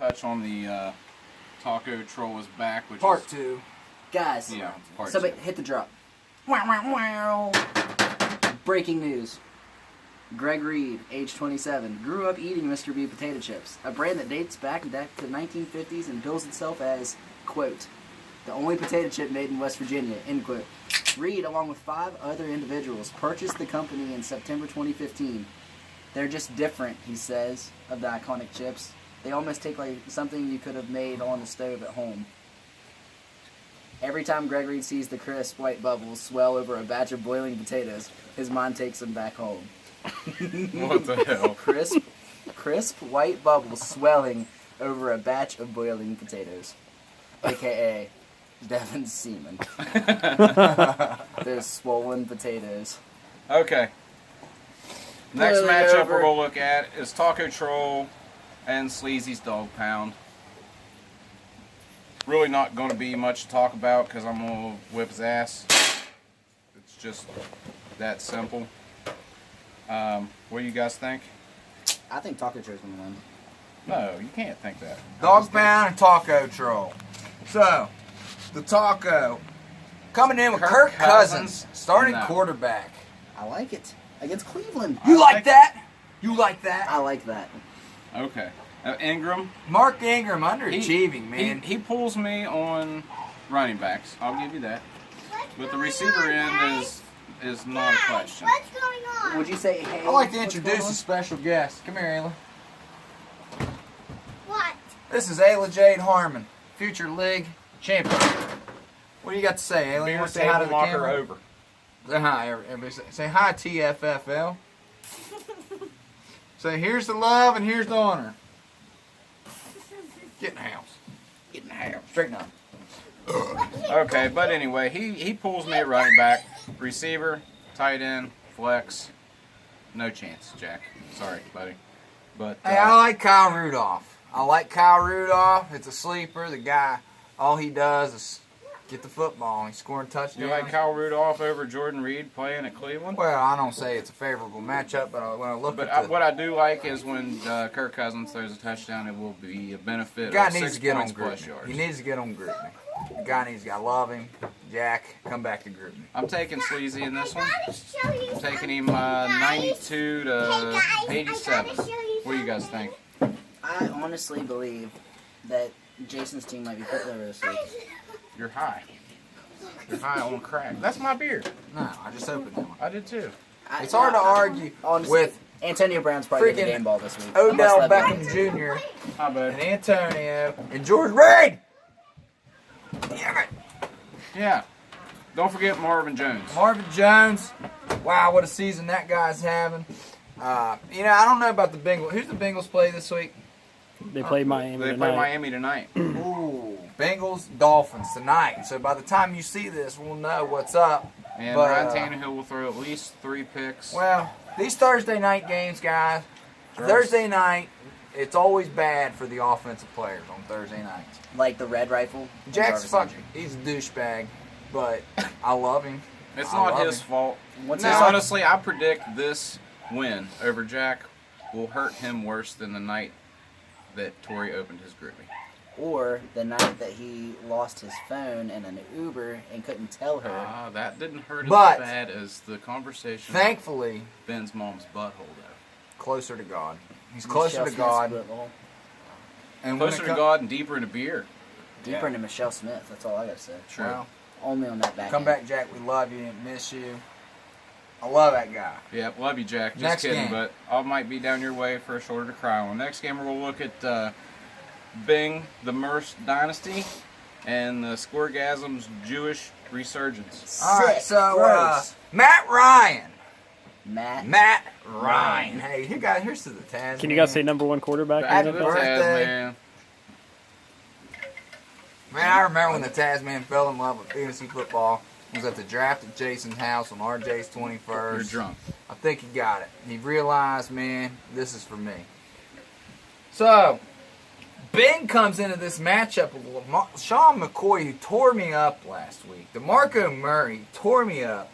touch on the Taco Troll is back, which Part is 2. Guys, yeah, part somebody 2. hit the drop. Wow, wow, wow. Breaking news. Greg Reed, age 27, grew up eating Mr. B potato chips, a brand that dates back to the 1950s and bills itself as, quote, the only potato chip made in West Virginia, end quote. Reed, along with 5 other individuals, purchased the company in September 2015. They're just different, he says, of the iconic chips. They almost take like something you could have made on the stove at home. Every time Greg Reed sees the crisp white bubbles swell over a batch of boiling potatoes, his mind takes him back home. What the hell? Crisp white bubbles swelling over a batch of boiling potatoes, aka Devin's semen. Those swollen potatoes. Okay. Next Boiling matchup over. we're going to look at is Taco Troll and Sleazy's Dog Pound. Really not going to be much to talk about because I'm going to whip his ass. It's just that simple. What do you guys think? I think Taco Troll's gonna win. No, you can't think that. Dog Pound and Taco Troll. So, the Taco coming in with Kirk Cousins, starting No. quarterback. I like it against Cleveland. You like that? You like that? I like that. Okay. Ingram, Mark Ingram underachieving, man. he pulls me on running backs. I'll give you that. But the receiver end is not a question. What's going on? Would you say, hey? I'd like to what's introduce going a special guest. Come here, Ayla. What? This is Ayla Jade Harmon, future league champion. What do you got to say, Ayla? You Beer want to say hi to table the knocker camera? over. Say hi, everybody. Say hi, TFFL. Say here's the love and here's the honor. Get in the house. Get in the house. Straighten up. Okay, but anyway, he pulls me at running back, receiver, tight end, flex. No chance, Jack. Sorry, buddy. But Hey, I like Kyle Rudolph. It's a sleeper. The guy, all he does is get the football. He's scoring touchdowns. you like Kyle Rudolph over Jordan Reed playing at Cleveland? Well, I don't say it's a favorable matchup, but when I look But at the what I do like is when Kirk Cousins throws a touchdown, it will be a benefit guy of needs 6 to get on points plus GroupMe. yards. He needs to get on GroupMe. The guy needs to. I love him. Jack, come back to GroupMe. I'm taking Sleazy in this one. I gotta show you I'm taking him something, guys. 92 to Hey, guys, I 87. gotta show you What do you guys think? I honestly believe that Jason's team might be put over this week. You're high. You're high on crack. That's my beer. No, I just opened that one. I did too. It's hard to argue honestly, with Antonio Brown's probably getting the freaking game ball this week. Odell unless Le'Veon Beckham gets it. Jr. Hi, bud. and Antonio and George Reed. Damn it. Yeah. Don't forget Marvin Jones. Marvin Jones. Wow, what a season that guy's having. I don't know about the Bengals. Who's the Bengals play this week? They play Miami They tonight. play Miami tonight. Ooh, Bengals, Dolphins tonight. So by the time you see this, we'll know what's up. And But, Ryan Tannehill will throw at least 3 picks. Well, these Thursday night games, guys, Gross. Thursday night, it's always bad for the offensive players on Thursday nights. Like the Red Rifle. and Jack's Jarvis fucking, Landry. he's a douchebag, but I love him. It's I not love his him. fault. What's It's his- honestly, I predict this win over Jack will hurt him worse than the night that Tori opened his GroupMe. Or the night that he lost his phone in an Uber and couldn't tell her. That didn't hurt But- as bad as the conversation Thankfully, with Ben's mom's butthole, though. closer to God. He's closer Michelle to Smith's God. football. And when Closer it to God and deeper into beer. Deeper Yeah. into Michelle Smith. That's all I gotta say. True. Well, Only on that back. come end. back, Jack. We love you and miss you. I love that guy. Yeah, love you, Jack. Just Next kidding, game. but I might be down your way for a shoulder to cry on. Next game, we'll look at Bing, the Merce Dynasty, and the Squirgasm's Jewish Resurgence. All right, Sick. so Gross. Matt Ryan. Matt. Ryan. Hey, here's to the Tazman. Can you guys say number 1 quarterback? Back in to the the NFL? birthday. Tasman. Man, I remember when the Tazman fell in love with fantasy football. He was at the draft at Jason's house on RJ's 21st. You're drunk. I think he got it. He realized, man, this is for me. So, Ben comes into this matchup with Sean McCoy, who tore me up last week. DeMarco Murray tore me up.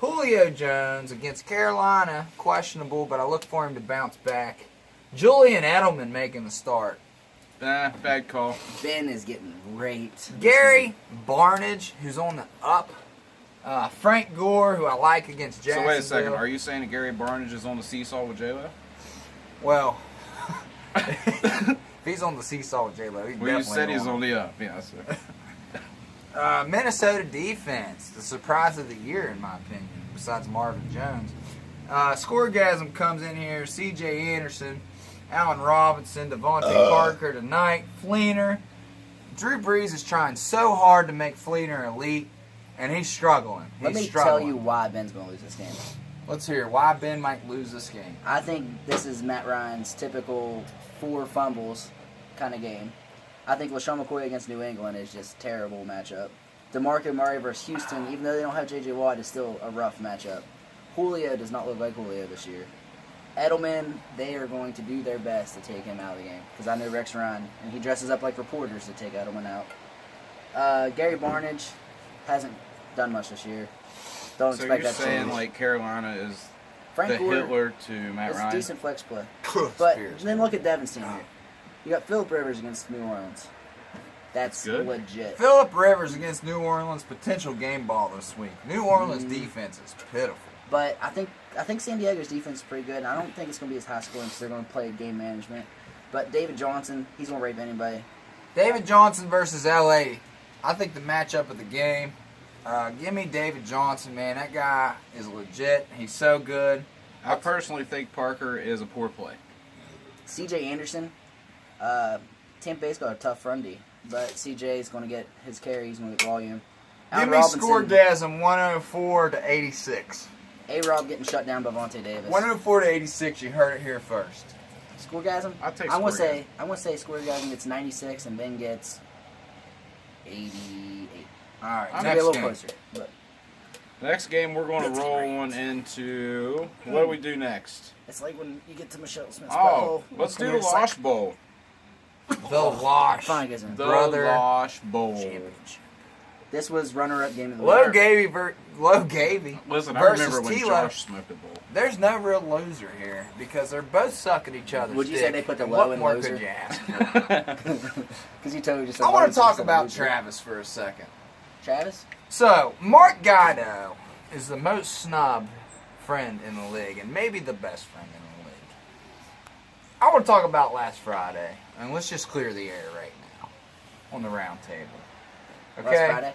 Julio Jones against Carolina, questionable, but I look for him to bounce back. Julian Edelman making the start. Bad call. Ben is getting raped. Gary Barnage, who's on the up. Frank Gore, who I like against So Jacksonville. wait a second. Are you saying that Gary Barnage is on the seesaw with J-Lo? Well, if he's on the seesaw with J-Lo, he's Well, you definitely said he's on the up. Yeah. So. Minnesota defense, the surprise of the year, in my opinion, besides Marvin Jones. Scoregasm comes in here. C.J. Anderson, Allen Robinson, Devontae Parker tonight. Fleener. Drew Brees is trying so hard to make Fleener elite, and he's struggling. Let me tell you why Ben's going to lose this game. Let's hear why Ben might lose this game. I think this is Matt Ryan's typical 4 fumbles kind of game. I think LaShawn McCoy against New England is just a terrible matchup. DeMarco Murray versus Houston, even though they don't have J.J. Watt, is still a rough matchup. Julio does not look like Julio this year. Edelman, they are going to do their best to take him out of the game. Because I know Rex Ryan, and he dresses up like reporters to take Edelman out. Gary Barnage hasn't done much this year. Don't So expect you're that to saying change. like Carolina is Frank the Gore, Hitler to Matt it's a Ryan? decent flex play. But then look at Devin's team here. You got Phillip Rivers against New Orleans. That's Good. legit. Phillip Rivers against New Orleans, potential game ball this week. New Orleans defense is pitiful. But I think San Diego's defense is pretty good, and I don't think it's going to be as high scoring because they're going to play game management. But David Johnson, he's going to rape anybody. David Johnson versus L.A. I think the matchup of the game, give me David Johnson, man. That guy is legit. He's so good. I personally think Parker is a poor play. C.J. Anderson, Tampa Bay's got a tough run D, but C.J. is going to get his carry. He's going to get volume. Give Allen me Robinson, Scoregasm 104 to 86. A-Rob getting shut down by Vontae Davis. 104 to 86. You heard it here first. Scoregasm? I'll take I want to Scoregasm. say Scoregasm gets 96 and Ben gets 88. All right, It's going to be a next little game. closer. But Next game, we're going to roll on into... What do we do next? it's like when you get to Michelle Smith's Oh, butthole. let's do and the it's like, Losh Bowl. The Wash. Fine, guys. The Brother Losh Bowl. Championship. This was runner-up game of the Low week. Gavy Listen, I versus remember when Tilo. Josh smoked the bowl. There's no real loser here because they're both sucking each other's Would you say dick. they put the And low what in more loser? could you ask for? Because you totally just said I want to loser talk instead of about loser. Travis for a second. Travis? So, Mark Guido is the most snubbed friend in the league and maybe the best friend in the league. I want to talk about last Friday, and let's just clear the air right now on the round table. Okay? Last Friday?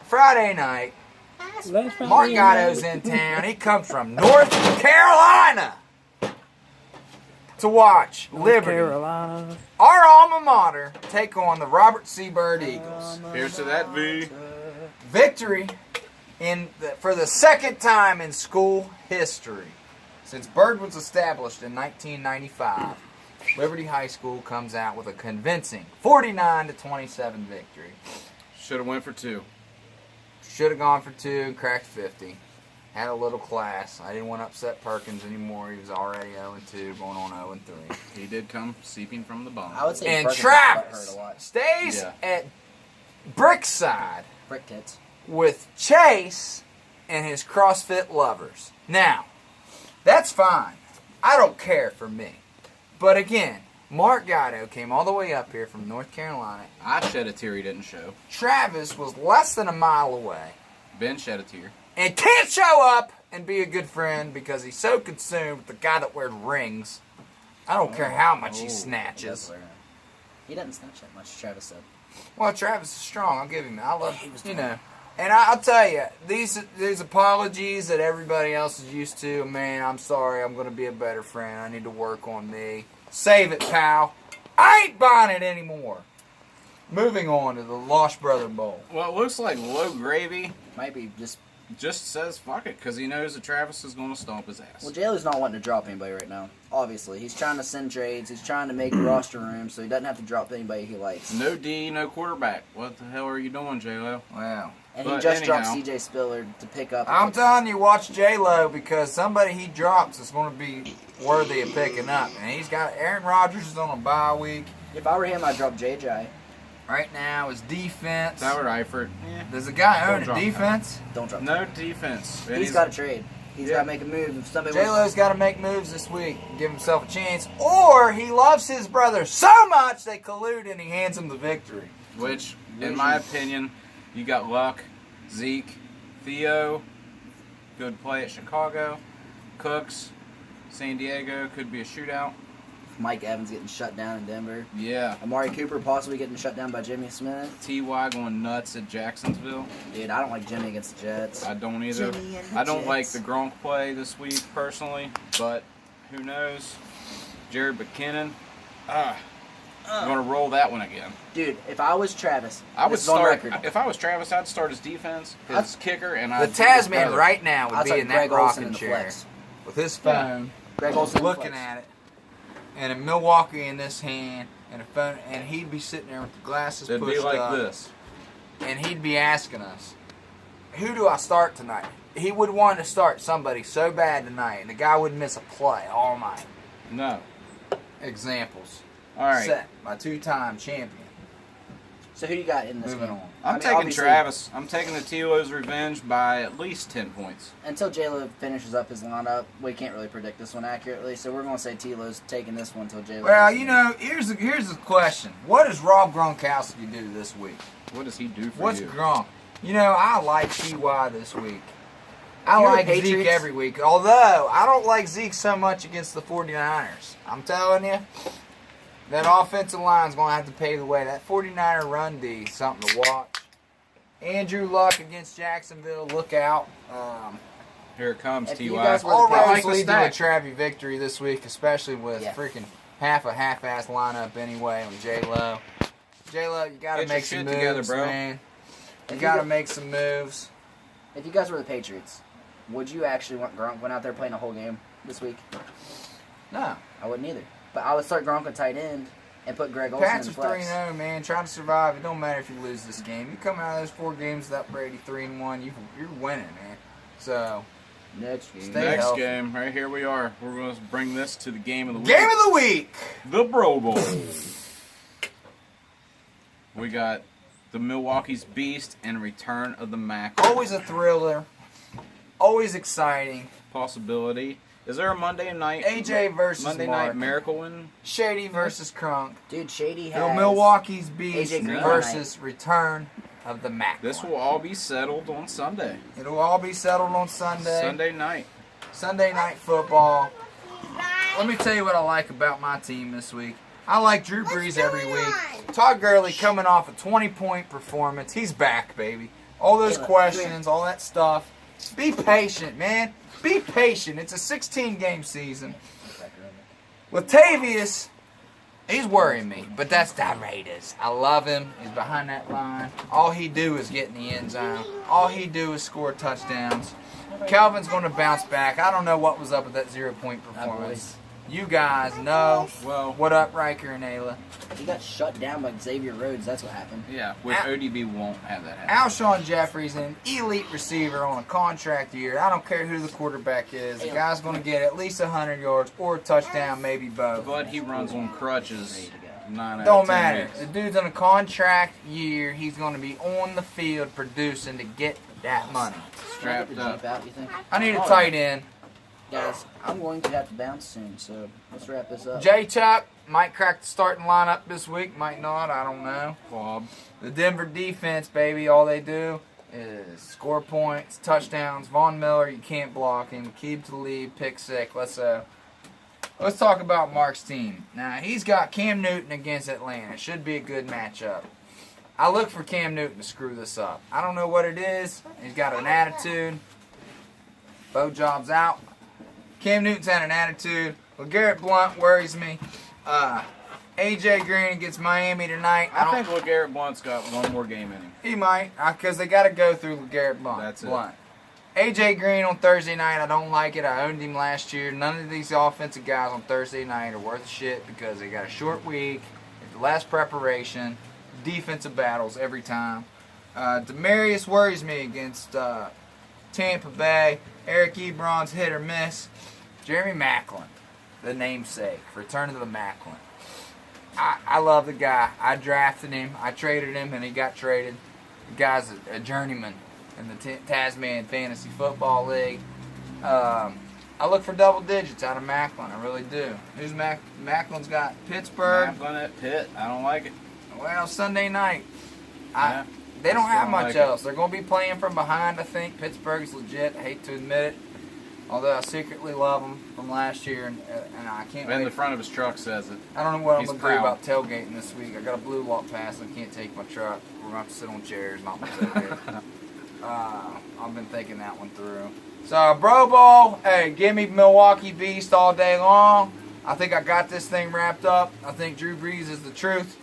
Friday night, Last Mark Guido's in town. He comes from North Carolina to watch Liberty, Carolina. our alma mater, take on the Robert C. Byrd Eagles. Here's to that V. Victory for the second time in school history since Byrd was established in 1995. Liberty High School comes out with a convincing 49-27 victory. Should have went for 2. Should have gone for 2 and cracked 50. Had a little class. I didn't want to upset Perkins anymore. He was already 0-2, going on 0-3. He did come seeping from the bottom. I would say And Perkins Travis hurt a lot. stays Yeah. at Brickside Brick tits. with Chase and his CrossFit lovers. Now, that's fine. I don't care for me. But again, Mark Guido came all the way up here from North Carolina. I shed a tear he didn't show. Travis was less than a mile away Ben shed a tear. and can't show up and be a good friend because he's so consumed with the guy that wears rings. I don't care how much he snatches. He doesn't snatch that much, Travis said. Well, Travis is strong. I'll give him that. I love, you know. And I'll tell you, these apologies that everybody else is used to. Man, I'm sorry. I'm going to be a better friend. I need to work on me. Save it, pal. I ain't buying it anymore. Moving on to the Lost Brother Bowl. Well, it looks like Low Gravy Might be just says fuck it because he knows that Travis is going to stomp his ass. Well, Jayler's not wanting to drop anybody right now. Obviously, he's trying to send trades. He's trying to make roster room so he doesn't have to drop anybody he likes. No D, no quarterback. What the hell are you doing, J-Lo? Wow. And he But just dropped anyhow. C.J. Spiller to pick up. I'm telling you, watch J-Lo because somebody he drops is going to be worthy of picking up. And he's got Aaron Rodgers is on a bye week. If I were him, I'd drop J.J. Right now, his defense. Tyler Eifert. Does the guy Don't own a drop defense? Don't drop him. No defense. And He's got a trade. He's got to make a move. If somebody J-Lo's got to make moves this week and give himself a chance. Or he loves his brother so much they collude and he hands him the victory. Which, in my opinion, you got Luck, Zeke, Theo, good play at Chicago, Cooks, San Diego, could be a shootout. Mike Evans getting shut down in Denver. Yeah. Amari Cooper possibly getting shut down by Jimmy Smith. T.Y. going nuts at Jacksonville. Dude, I don't like Jimmy against the Jets. I don't either. Jimmy and the I don't like Jets. the Gronk play this week personally, but who knows? Jared McKinnon. I'm going to roll that one again. Dude, if I was Travis, I would this is on start. record. If I was Travis, I'd start his defense, his kicker, and The I'd Tasman right now would I'd be start in that Greg Olsen in rocking the chair flex. with his phone, Greg Olsen in the looking flex. at it, and a Milwaukee in this hand, and a phone, and he'd be sitting there with the glasses It'd pushed be like up, this. and he'd be asking us, "Who do I start tonight?" He would want to start somebody so bad tonight, and the guy would miss a play all night. No. Examples All right. set by two-time champion. So who you got in this Moving game? on. I'm I mean, taking obviously, Travis. I'm taking the T.Lo's revenge by at least 10 points. Until J-Lo finishes up his lineup, we can't really predict this one accurately, so we're going to say T-Lo's taking this one until J-Lo. Well, you know, here's the question: what does Rob Gronkowski do this week? What does he do for What's you? Gronk? You know, I like T.Y. this week. I You're the like Zeke Patriots? every week. Although, I don't like Zeke so much against the 49ers. I'm telling you, that offensive line's going to have to pay the way. That 49er run D is something to watch. Andrew Luck against Jacksonville. Look out. Here it comes, If you T.Y. guys were All the roads like the lead to a stack. Travie victory this week, especially with Yeah. freaking half-ass lineup anyway on J-Lo. J-Lo, you got to Get your make some shit moves, together, bro. man. You If got to you- make some moves. If you guys were the Patriots, would you actually want Gronk went out there playing a whole game this week? No. I wouldn't either. But I would start Gronk at tight end and put Greg Olsen Pats in are the flex. 3-0, man. Trying to survive. It don't matter if you lose this game. You come out of those 4 games without Brady 3-1, you're winning, man. So, Next game. Stay Next healthy. game, right here we are. We're going to bring this to the game of the week. game of the week. The Pro Bowl. We got the Milwaukee's Beast and Return of the Mac. Always a thriller. Always exciting. Possibility. Is there a Monday night? AJ versus Monday Mark. night Miracle win? Shady versus Crunk. Dude, Shady Bill has... Milwaukee's Beast AJ Green versus Return of the Mac. This will all be settled on Sunday. It'll all be settled on Sunday. Sunday night. Sunday night football. Let me tell you what I like about my team this week. I like Drew Brees every week. Todd Gurley coming off a 20-point performance. He's back, baby. All those questions, all that stuff. Be patient, man. Be patient. It's a 16-game season. Latavius, he's worrying me, but that's the Raiders. I love him. He's behind that line. All he do is get in the end zone. All he do is score touchdowns. Calvin's going to bounce back. I don't know what was up with that 0-point performance. You guys know. Well, What up, Riker and Ayla? He got shut down by Xavier Rhodes. That's what happened. yeah, which ODB won't have that happen. Alshon Jeffrey's an elite receiver on a contract year. I don't care who the quarterback is. The guy's going to get at least 100 yards or a touchdown, maybe both. But he runs on crutches 9 out Don't of 10 matter. weeks. The dude's on a contract year. He's going to be on the field producing to get that money. Can I get Strapped the up. Jeep out, you think? I need a tight end. Guys, I'm going to have to bounce soon, so let's wrap this up. J Chuck might crack the starting lineup this week, might not. I don't know. Bob. The Denver defense, baby, all they do is score points, touchdowns. Von Miller, you can't block him. Keep to the lead, pick six. Let's talk about Mark's team. Now, he's got Cam Newton against Atlanta. It should be a good matchup. I look for Cam Newton to screw this up. I don't know what it is. He's got an attitude. Bo Job's out. Cam Newton's had an attitude. LeGarrette Blount worries me. A.J. Green against Miami tonight. I think LeGarrette Blount's got one more game in him. He might, because they got to go through LeGarrette Blount. That's it. Blount. A.J. Green on Thursday night, I don't like it. I owned him last year. None of these offensive guys on Thursday night are worth a shit because they got a short week, less preparation, defensive battles every time. Demarius worries me against Tampa Bay. Eric Ebron's hit or miss. Jeremy Maclin, the namesake, return to the Maclin. I love the guy. I drafted him. I traded him, and he got traded. The guy's a journeyman in the Tasman Fantasy Football League. I look for double digits out of Macklin. I really do. Who's Macklin's got? Pittsburgh. Macklin at Pitt. I don't like it. Well, Sunday night. Yeah, They don't have don't much like it. else. They're going to be playing from behind, I think. Pittsburgh's legit. I hate to admit it. Although I secretly love them from last year, and I can't And wait. the front of his truck says it. I don't know what He's I'm going to do proud. about tailgating this week. I got a blue lock pass. I can't take my truck. We're going to have to sit on chairs, not my tailgate. I've been thinking that one through. So, Bro Bowl, hey, give me Milwaukee Beast all day long. I think I got this thing wrapped up. I think Drew Brees is the truth.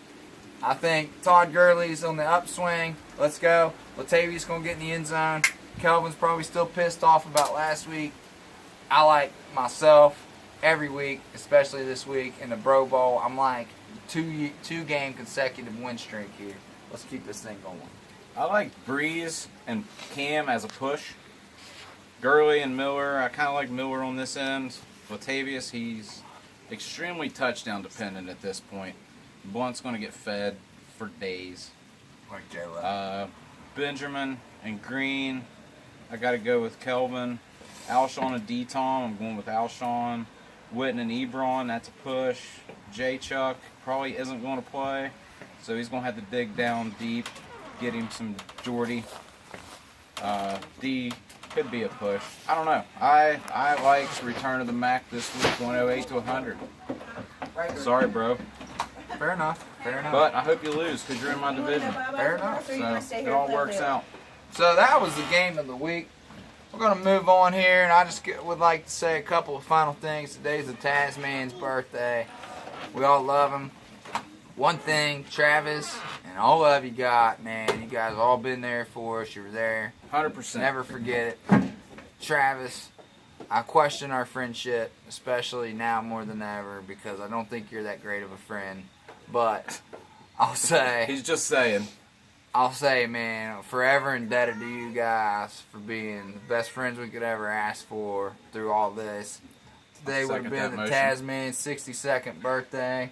I think Todd Gurley's on the upswing. Let's go. Latavius going to get in the end zone. Kelvin's probably still pissed off about last week. I like myself every week, especially this week in the Bro Bowl. I'm like two-game consecutive win streak here. Let's keep this thing going. I like Breeze and Cam as a push. Gurley and Miller, I kind of like Miller on this end. Latavius, he's extremely touchdown dependent at this point. Blunt's going to get fed for days. Like J-Lo. Benjamin and Green, I got to go with Kelvin. Alshon and D-Tom, I'm going with Alshon. Witten and Ebron, that's a push. J-Chuck probably isn't going to play, so he's going to have to dig down deep, get him some Jordy. D could be a push. I don't know. I like return of the Mac this week, 108 to 100. Sorry, bro. Fair enough. Fair enough. But I hope you lose because you're in my division. Fair enough. So it all works out. So that was the game of the week. We're going to move on here, and I just would like to say a couple of final things. Today's the Tazman's birthday. We all love him. One thing, Travis, and all of you got, man, you guys all been there for us. You were there. 100%. Never forget it. Travis, I question our friendship, especially now more than ever, because I don't think you're that great of a friend. But I'll say... He's just saying. I'll say, man, forever indebted to you guys for being the best friends we could ever ask for through all this. Today would have been the Tazman's 62nd birthday.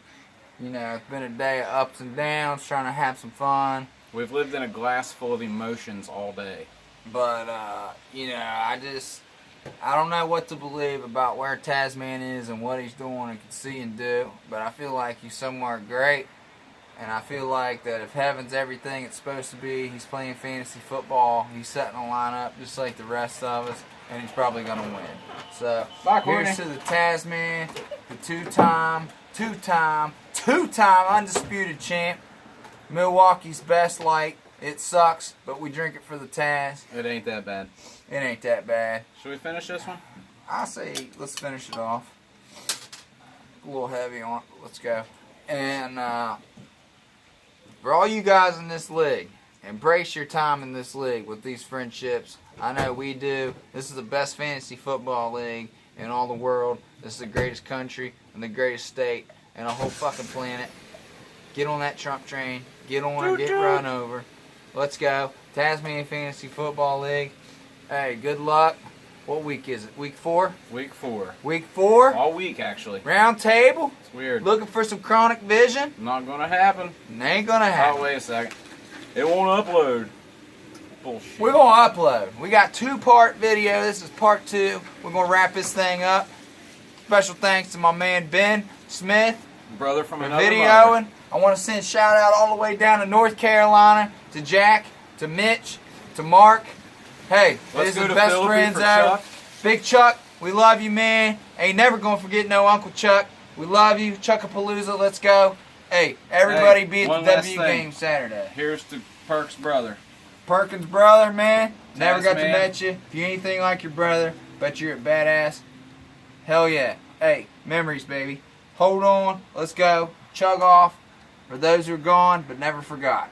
You know, it's been a day of ups and downs, trying to have some fun. We've lived in a glass full of emotions all day. But, you know, I don't know what to believe about where Tazman is and what he's doing and can see and do. But I feel like he's somewhere great. And I feel like that if heaven's everything it's supposed to be, he's playing fantasy football, he's setting a lineup just like the rest of us, and he's probably going to win. So, Bye, here's to the Tazman, the two-time undisputed champ, Milwaukee's best light. It sucks, but we drink it for the Taz. It ain't that bad. It ain't that bad. Should we finish this one? I say let's finish it off. A little heavy on it. Let's go. And, for all you guys in this league, embrace your time in this league with these friendships. I know we do. This is the best fantasy football league in all the world. This is the greatest country and the greatest state and the whole fucking planet. Get on that Trump train. Get on and get run over. Let's go. Tasmanian Fantasy Football League. Hey, good luck. What week is it? Week 4? Week 4. Week 4? All week, actually. Round table. It's weird. Looking for some chronic vision. Not going to happen. It ain't gonna happen. Oh, wait a second. It won't upload. Bullshit. We're gonna upload. We got 2-part video. This is part 2. We're gonna wrap this thing up. Special thanks to my man Ben Smith Brother from for another videoing. mother. I want to send a shout out all the way down to North Carolina to Jack, to Mitch, to Mark. Hey, Let's this go is to best Philippi friends for ever. Chuck. Big Chuck, we love you, man. Ain't never gonna forget no Uncle Chuck. We love you, Chuckapalooza. Let's go. Hey, everybody, be at one the last W thing. game Saturday. Here's to Perk's brother. Perkins' brother, man. Never got to Tazman. met you. If you're anything like your brother, bet you're a badass. Hell yeah. Hey, memories, baby. Hold on. Let's go. Chug off. For those who are gone but never forgot.